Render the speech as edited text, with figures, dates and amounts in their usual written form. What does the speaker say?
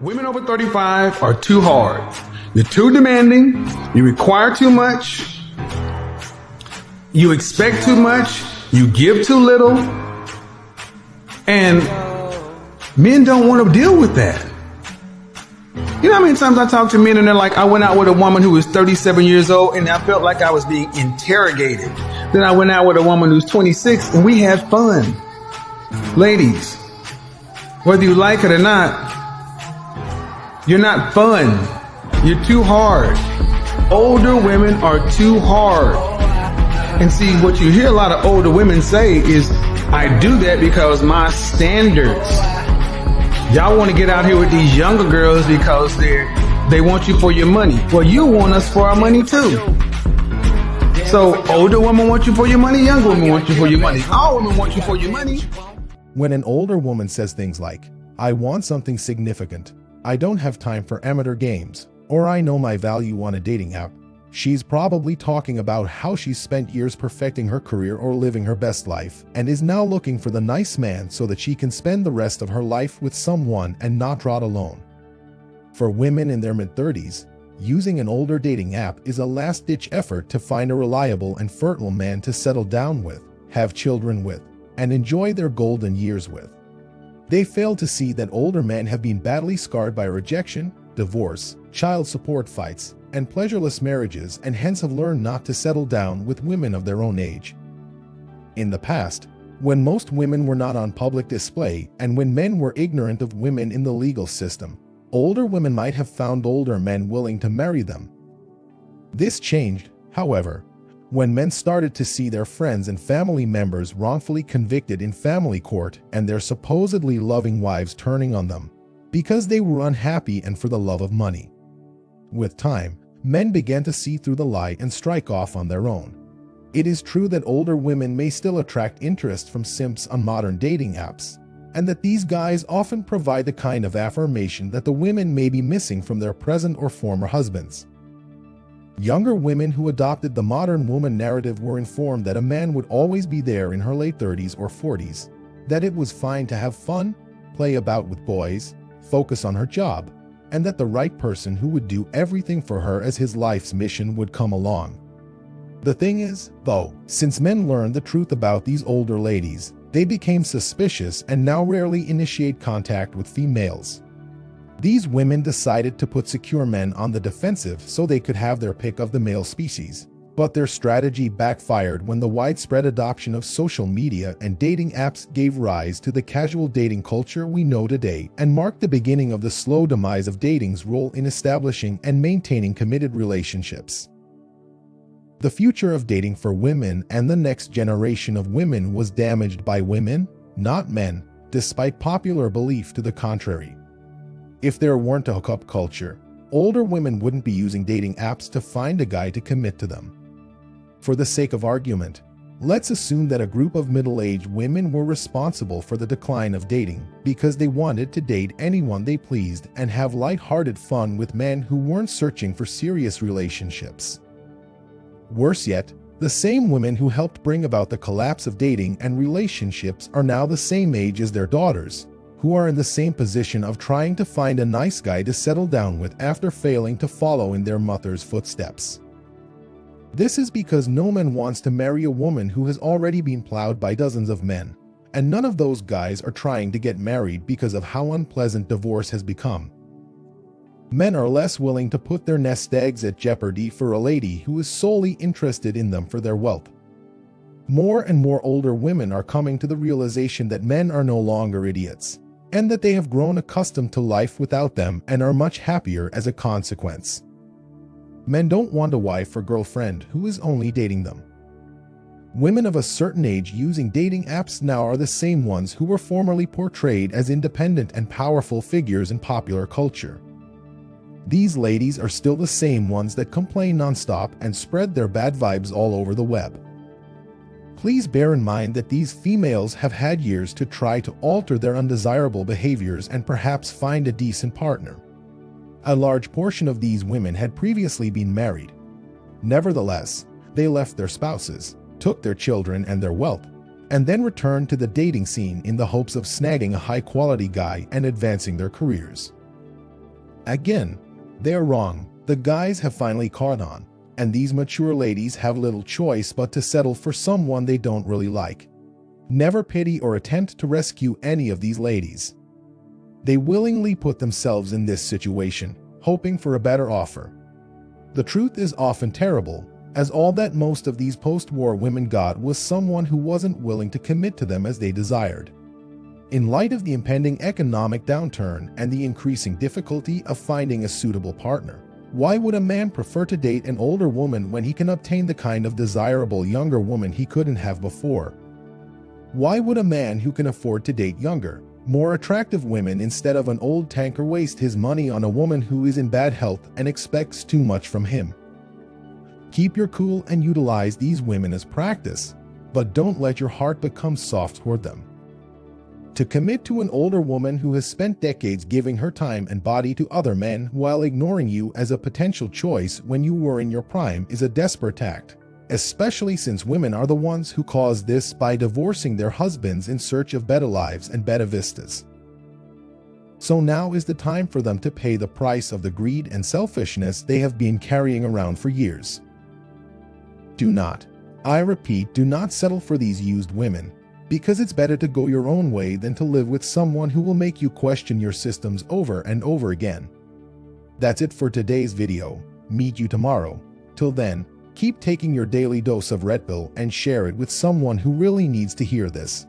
Women over 35 are too hard. You're too demanding. You require too much. You expect too much. You give too little. And men don't want to deal with that. You know how many times I talk to men and they're like, I went out with a woman who was 37 years old and I felt like I was being interrogated. Then I went out with a woman who's 26 and we had fun. Ladies, whether you like it or not, you're not fun. You're too hard. Older women are too hard. And see, what you hear a lot of older women say is, I do that because my standards. Y'all want to get out here with these younger girls because they want you for your money. Well, you want us for our money too. So older women want you for your money, younger women want you for your money. All women want you for your money. When an older woman says things like, I want something significant, I don't have time for amateur games, or I know my value on a dating app, she's probably talking about how she's spent years perfecting her career or living her best life, and is now looking for the nice man so that she can spend the rest of her life with someone and not rot alone. For women in their mid-30s, using an older dating app is a last-ditch effort to find a reliable and fertile man to settle down with, have children with, and enjoy their golden years with. They fail to see that older men have been badly scarred by rejection, divorce, child support fights, and pleasureless marriages, and hence have learned not to settle down with women of their own age. In the past, when most women were not on public display and when men were ignorant of women in the legal system, older women might have found older men willing to marry them. This changed, however, when men started to see their friends and family members wrongfully convicted in family court and their supposedly loving wives turning on them because they were unhappy and for the love of money. With time, men began to see through the lie and strike off on their own. It is true that older women may still attract interest from simps on modern dating apps, and that these guys often provide the kind of affirmation that the women may be missing from their present or former husbands. Younger women who adopted the modern woman narrative were informed that a man would always be there in her late 30s or 40s, that it was fine to have fun, play about with boys, focus on her job, and that the right person who would do everything for her as his life's mission would come along. The thing is, though, since men learned the truth about these older ladies, they became suspicious and now rarely initiate contact with females. These women decided to put secure men on the defensive so they could have their pick of the male species. But their strategy backfired when the widespread adoption of social media and dating apps gave rise to the casual dating culture we know today and marked the beginning of the slow demise of dating's role in establishing and maintaining committed relationships. The future of dating for women and the next generation of women was damaged by women, not men, despite popular belief to the contrary. If there weren't a hookup culture, older women wouldn't be using dating apps to find a guy to commit to them. For the sake of argument, let's assume that a group of middle-aged women were responsible for the decline of dating because they wanted to date anyone they pleased and have light-hearted fun with men who weren't searching for serious relationships. Worse yet, the same women who helped bring about the collapse of dating and relationships are now the same age as their daughters, who are in the same position of trying to find a nice guy to settle down with after failing to follow in their mother's footsteps. This is because no man wants to marry a woman who has already been plowed by dozens of men, and none of those guys are trying to get married because of how unpleasant divorce has become. Men are less willing to put their nest eggs at jeopardy for a lady who is solely interested in them for their wealth. More and more older women are coming to the realization that men are no longer idiots, and that they have grown accustomed to life without them and are much happier as a consequence. Men don't want a wife or girlfriend who is only dating them. Women of a certain age using dating apps now are the same ones who were formerly portrayed as independent and powerful figures in popular culture. These ladies are still the same ones that complain nonstop and spread their bad vibes all over the web. Please bear in mind that these females have had years to try to alter their undesirable behaviors and perhaps find a decent partner. A large portion of these women had previously been married. Nevertheless, they left their spouses, took their children and their wealth, and then returned to the dating scene in the hopes of snagging a high-quality guy and advancing their careers. Again, they're wrong. The guys have finally caught on, and these mature ladies have little choice but to settle for someone they don't really like. Never pity or attempt to rescue any of these ladies. They willingly put themselves in this situation, hoping for a better offer. The truth is often terrible, as all that most of these post-war women got was someone who wasn't willing to commit to them as they desired. In light of the impending economic downturn and the increasing difficulty of finding a suitable partner, why would a man prefer to date an older woman when he can obtain the kind of desirable younger woman he couldn't have before? Why would a man who can afford to date younger, more attractive women instead of an old tanker waste his money on a woman who is in bad health and expects too much from him? Keep your cool and utilize these women as practice, but don't let your heart become soft toward them. To commit to an older woman who has spent decades giving her time and body to other men while ignoring you as a potential choice when you were in your prime is a desperate act, especially since women are the ones who cause this by divorcing their husbands in search of better lives and better vistas. So now is the time for them to pay the price of the greed and selfishness they have been carrying around for years. Do not, I repeat, do not settle for these used women, because it's better to go your own way than to live with someone who will make you question your systems over and over again. That's it for today's video. Meet you tomorrow. Till then, keep taking your daily dose of Red Pill and share it with someone who really needs to hear this.